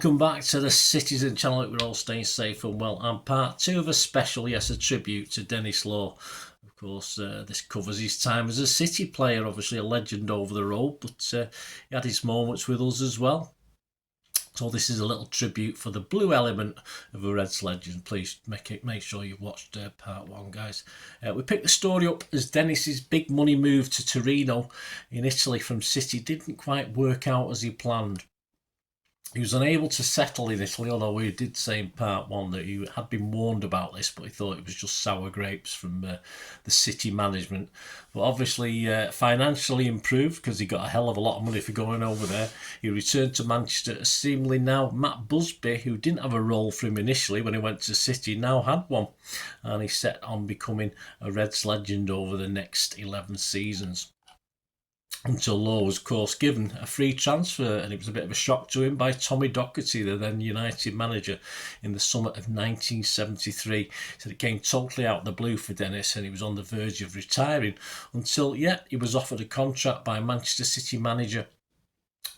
welcome back to the Citizen channel. Hope we're all staying safe and well. And part two of a special, yes, a tribute to Denis Law. Of course, this covers his time as a City player, obviously a legend over the road, but he had his moments with us as well. So this is a little tribute for the blue element of a Reds legend. Please make sure you've watched part one, guys. We picked the story up as Denis's big money move to Torino in Italy from City didn't quite work out as he planned. He was unable to settle in Italy, although we did say in part one that he had been warned about this, but he thought it was just sour grapes from the City management. But obviously financially improved because he got a hell of a lot of money for going over there. He returned to Manchester, seemingly now Matt Busby, who didn't have a role for him initially when he went to City, now had one. And he set on becoming a Reds legend over the next 11 seasons. Until Law was, of course, given a free transfer, and it was a bit of a shock to him by Tommy Docherty, the then United manager, in the summer of 1973. So it came totally out of the blue for Denis, and he was on the verge of retiring until, he was offered a contract by Manchester City manager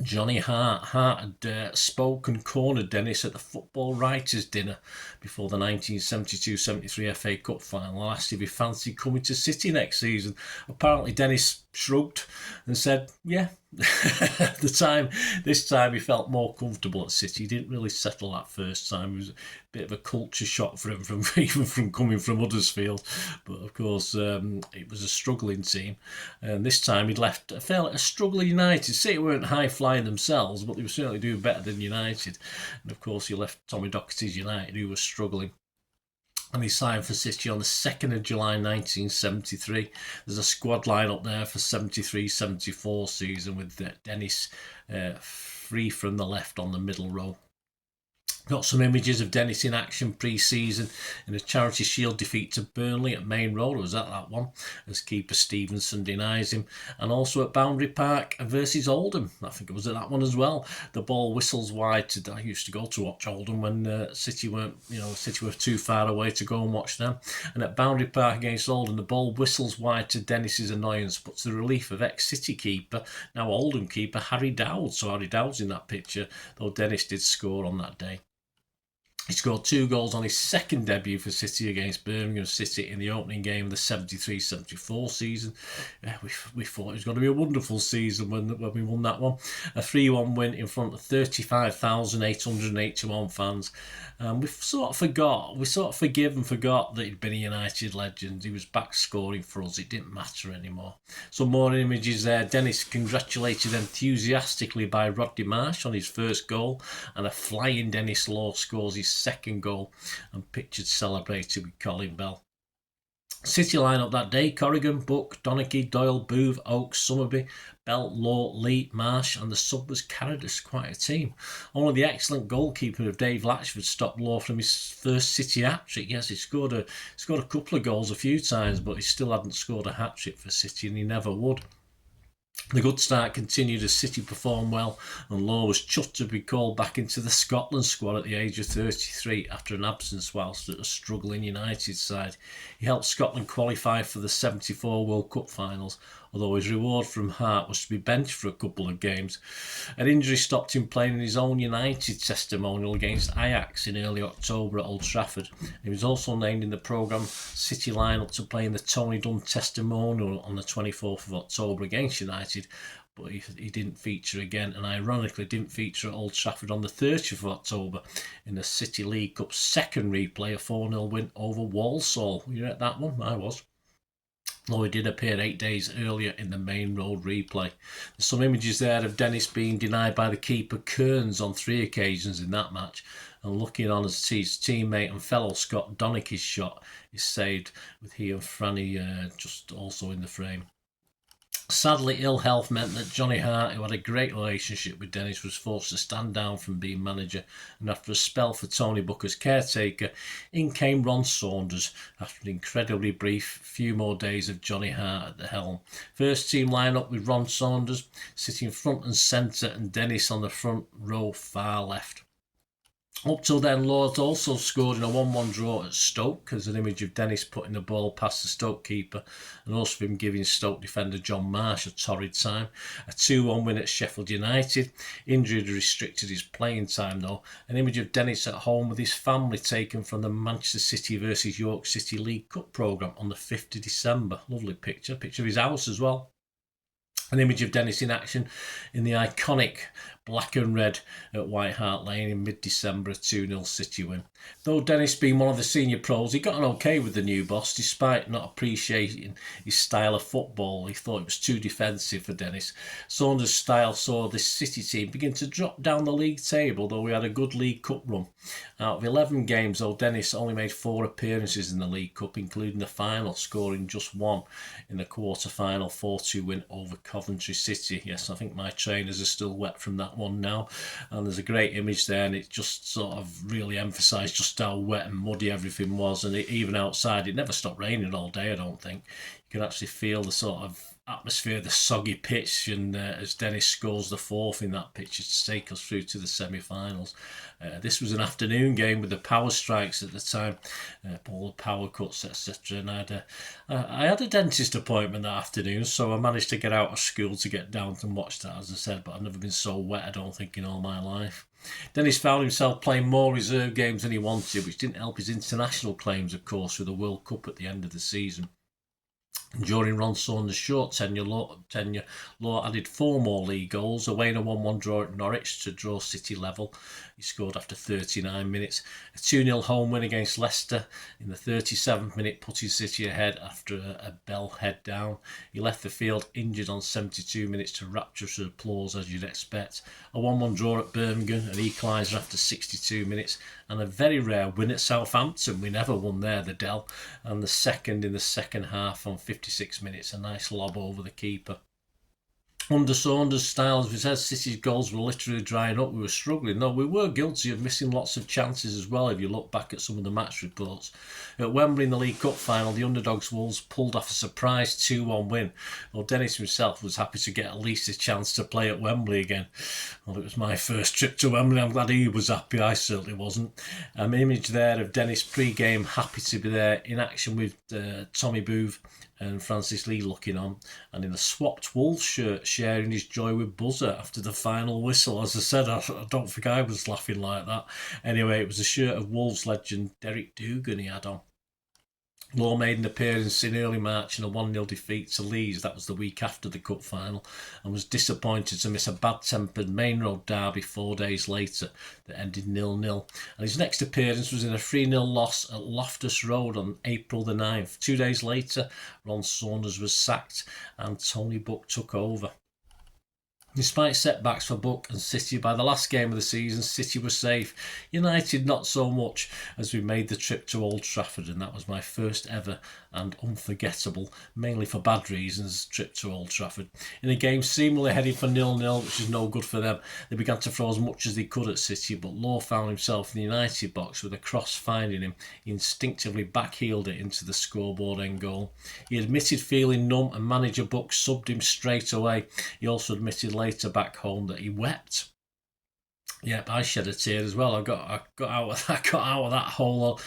Johnny Hart. Hart had spoke and cornered Denis at the football writers' dinner before the 1972-73 FA Cup final and asked if he fancied coming to City next season. Apparently Denis shrugged and said, yeah. This time he felt more comfortable at City. He didn't really settle that first time. It was a bit of a culture shock for him from coming from Huddersfield. But of course, it was a struggling team. And this time he'd left a struggling United. City weren't high flying themselves, but they were certainly doing better than United. And of course, he left Tommy Docherty's United, who was struggling. And he signed for City on the 2nd of July 1973. There's a squad line up there for 73-74 season with Denis free from the left on the middle row. Got some images of Denis in action pre-season in a Charity Shield defeat to Burnley at Main Road. I was at that one as keeper Stevenson denies him, and also at Boundary Park versus Oldham. I think it was at that one as well. The ball whistles wide. I used to go to watch Oldham when City were too far away to go and watch them. And at Boundary Park against Oldham, the ball whistles wide to Denis's annoyance, but to the relief of ex-City keeper, now Oldham keeper Harry Dowd. So Harry Dowd's in that picture, though Denis did score on that day. He scored 2 goals on his second debut for City against Birmingham City in the opening game of the 73-74 season. We thought it was going to be a wonderful season when we won that one. A 3-1 win in front of 35,881 fans. We sort of forgive and forgot that he'd been a United legend. He was back scoring for us. It didn't matter anymore. Some more images there. Denis congratulated enthusiastically by Rodney Marsh on his first goal, and a flying Denis Law scores his second goal, and pictured celebrated with Colin Bell. City lineup that day: Corrigan, Buck, Donachie, Doyle, Booth, Oakes, Summerby, Bell, Law, Lee, Marsh, and the sub was Carradus. Quite a team. Only the excellent goalkeeper of Dave Latchford stopped Law from his first City hat-trick. Yes, he scored a couple of goals a few times, but he still hadn't scored a hat-trick for City, and he never would. The good start continued as City performed well, and Law was chuffed to be called back into the Scotland squad at the age of 33 after an absence whilst at a struggling United side. He helped Scotland qualify for the 74 World Cup finals, although his reward from Hart was to be benched for a couple of games. An injury stopped him playing in his own United testimonial against Ajax in early October at Old Trafford. He was also named in the programme City lineup to play in the Tony Dunn testimonial on the 24th of October against United, but he didn't feature again, and ironically didn't feature at Old Trafford on the 30th of October in the City League Cup second replay, a 4-0 win over Walsall. You at that one? I was. Though he did appear 8 days earlier in the Main Road replay. There's some images there of Denis being denied by the keeper Kearns on 3 occasions in that match, and looking on as his teammate and fellow Scott Donachie's shot is saved, with he and Franny just also in the frame. Sadly, ill health meant that Johnny Hart, who had a great relationship with Denis, was forced to stand down from being manager, and after a spell for Tony Booker's caretaker, in came Ron Saunders after an incredibly brief few more days of Johnny Hart at the helm. First team line-up with Ron Saunders sitting front and centre, and Denis on the front row far left. Up till then, Lord also scored in a 1-1 draw at Stoke. There's an image of Denis putting the ball past the Stoke keeper and also of him giving Stoke defender John Marsh a torrid time. A 2-1 win at Sheffield United. Injury had restricted his playing time though. An image of Denis at home with his family taken from the Manchester City versus York City League Cup programme on the 5th of December. Lovely picture. Picture of his house as well. An image of Denis in action in the iconic black and red at White Hart Lane in mid-December, a 2-0 City win. Though Denis being one of the senior pros, he got on okay with the new boss despite not appreciating his style of football. He thought it was too defensive for Denis. Saunders' style saw this City team begin to drop down the league table, though we had a good League Cup run. Out of 11 games, though, Denis only made 4 appearances in the League Cup, including the final, scoring just 1 in the quarter-final 4-2 win over Coventry City. Yes, I think my trainers are still wet from that one now, and there's a great image there, and it just sort of really emphasised just how wet and muddy everything was, and even outside it never stopped raining all day. I don't think you can actually feel the sort of atmosphere, the soggy pitch, and as Denis scores the 4th in that pitch to take us through to the semi-finals. This was an afternoon game with the power strikes at the time, all the power cuts, etc. And I had a dentist appointment that afternoon, so I managed to get out of school to get down and watch that, as I said, but I've never been so wet, I don't think, in all my life. Denis found himself playing more reserve games than he wanted, which didn't help his international claims, of course, with the World Cup at the end of the season. During Ron Saunders' short tenure, Law added 4 more league goals, away in a 1-1 draw at Norwich to draw City level. He scored after 39 minutes. A 2-0 home win against Leicester in the 37th minute, putting City ahead after a Bell head down. He left the field injured on 72 minutes to rapturous applause, as you'd expect. A 1-1 draw at Birmingham, an equaliser after 62 minutes, and a very rare win at Southampton. We never won there, the Dell, and the second in the second half on 56 minutes, a nice lob over the keeper. Under Saunders' style, as we said, City's goals were literally drying up. We were struggling. No, we were guilty of missing lots of chances as well, if you look back at some of the match reports. At Wembley in the League Cup final, the underdogs Wolves pulled off a surprise 2-1 win. Well, Denis himself was happy to get at least a chance to play at Wembley again. Well, it was my first trip to Wembley. I'm glad he was happy. I certainly wasn't. An image there of Denis pre-game, happy to be there in action with Tommy Booth and Francis Lee looking on, and in a swapped Wolves shirt, sharing his joy with Buzzer after the final whistle. As I said, I don't think I was laughing like that. Anyway, it was a shirt of Wolves legend Derek Dougan he had on. Law made an appearance in early March in a 1-0 defeat to Leeds. That was the week after the cup final, and was disappointed to miss a bad-tempered Main Road derby 4 days later that ended 0-0. And his next appearance was in a 3-0 loss at Loftus Road on April the 9th. 2 days later, Ron Saunders was sacked and Tony Buck took over. Despite setbacks for Buck and City, by the last game of the season, City were safe. United not so much, as we made the trip to Old Trafford, and that was my first ever and unforgettable, mainly for bad reasons, trip to Old Trafford. In a game seemingly heading for 0-0, which is no good for them, they began to throw as much as they could at City, but Law found himself in the United box with a cross finding him. He instinctively backheeled it into the scoreboard end goal. He admitted feeling numb, and manager Buck subbed him straight away. He also admitted later back home that he wept. Yep, I shed a tear as well. I got out of that whole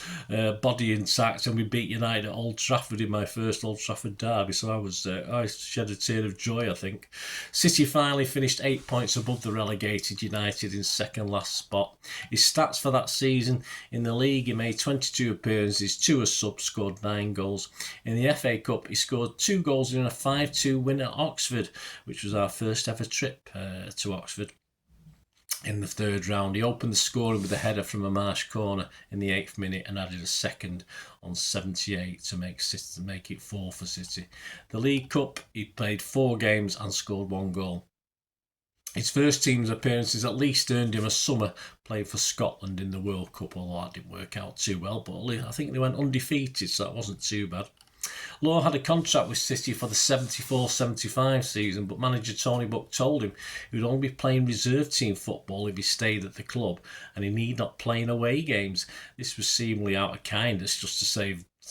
body intact, and we beat United at Old Trafford in my first Old Trafford derby. So I shed a tear of joy, I think. City finally finished 8 points above the relegated United in second last spot. His stats for that season in the league: he made 22 appearances, 2 as sub, scored 9 goals. In the FA Cup, he scored 2 goals in a 5-2 win at Oxford, which was our first ever trip to Oxford. In the third round, he opened the scoring with a header from a Marsh corner in the 8th minute and added a second on 78 to make it 4 for City. The League Cup, he played 4 games and scored 1 goal. His first team's appearances at least earned him a summer playing for Scotland in the World Cup, although that didn't work out too well, but I think they went undefeated, so that wasn't too bad. Law had a contract with City for the 74-75 season, but manager Tony Buck told him he would only be playing reserve team football if he stayed at the club, and he need not play in away games. This was seemingly out of kindness, just to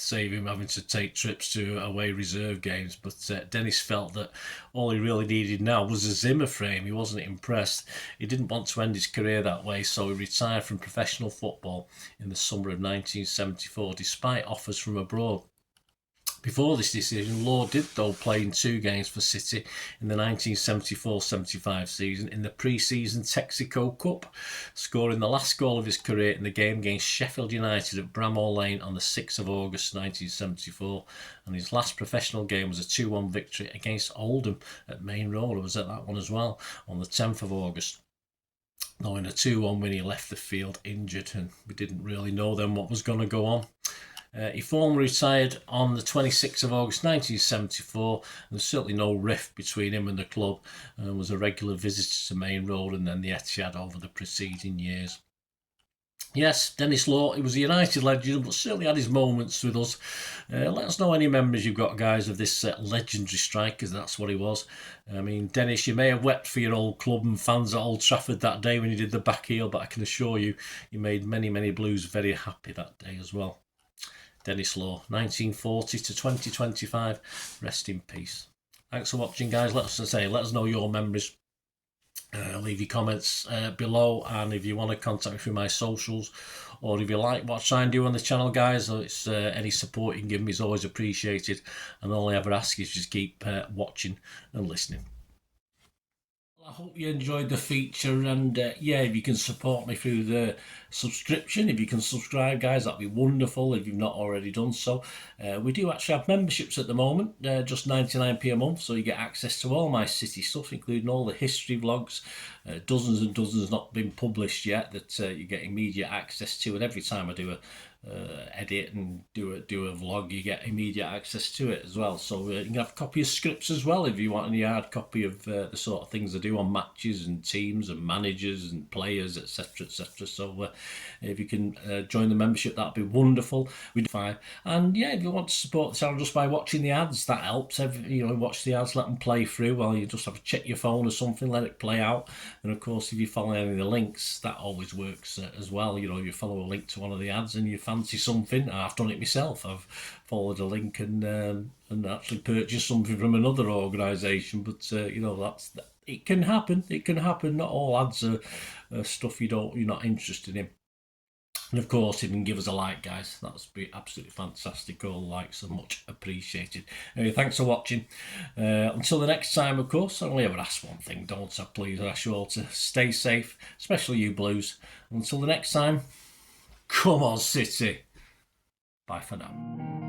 save him having to take trips to away reserve games. But Denis felt that all he really needed now was a Zimmer frame. He wasn't impressed. He didn't want to end his career that way, so he retired from professional football in the summer of 1974, despite offers from abroad. Before this decision, Law did, though, play in 2 games for City in the 1974-75 season in the pre-season Texaco Cup, scoring the last goal of his career in the game against Sheffield United at Bramall Lane on the 6th of August 1974, and his last professional game was a 2-1 victory against Oldham at Main Road. I was at that one as well on the 10th of August. Though in a 2-1 win, he left the field injured, and we didn't really know then what was going to go on. He formally retired on the 26th of August 1974, and there's certainly no rift between him and the club, and was a regular visitor to Main Road and then the Etihad over the preceding years. Yes, Denis Law, he was a United legend, but certainly had his moments with us. Let us know any memories you've got, guys, of this legendary striker. That's what he was. I mean, Denis, you may have wept for your old club and fans at Old Trafford that day when you did the back heel, but I can assure you, you made many, many Blues very happy that day as well. Denis Law, 1940 to 2025. Rest in peace. Thanks for watching, guys. Let us know your memories. Leave your comments below, and if you want to contact me through my socials, or if you like what I try and do on the channel, guys, it's any support you can give me is always appreciated, and all I ever ask is just keep watching and listening. I hope you enjoyed the feature, and yeah, if you can support me through the subscription, if you can subscribe, guys, that'd be wonderful if you've not already done so. We do actually have memberships at the moment, just 99p a month, so you get access to all my City stuff, including all the history vlogs, dozens and dozens not been published yet that you get immediate access to, and every time I do a edit and do a vlog, you get immediate access to it as well. So you can have a copy of scripts as well if you want any hard copy of the sort of things I do on matches and teams and managers and players, etc, etc. So if you can join the membership, that'd be wonderful. We do fine. And yeah, if you want to support the channel just by watching the ads, that helps. You know, watch the ads, let them play through while you just have to check your phone or something, let it play out. And of course, if you follow any of the links, that always works as well. You know, you follow a link to one of the ads and you fancy something. I've done it myself. I've followed a link and actually purchased something from another organisation. But you know, it can happen. It can happen. Not all ads are stuff you're not interested in. And of course, if you can give us a like, guys, that would be absolutely fantastic. All likes are much appreciated. Anyway, thanks for watching. Until the next time, of course, I only ever ask one thing, don't I? Please, I ask you all to stay safe, especially you Blues. Until the next time, come on, City. Bye for now.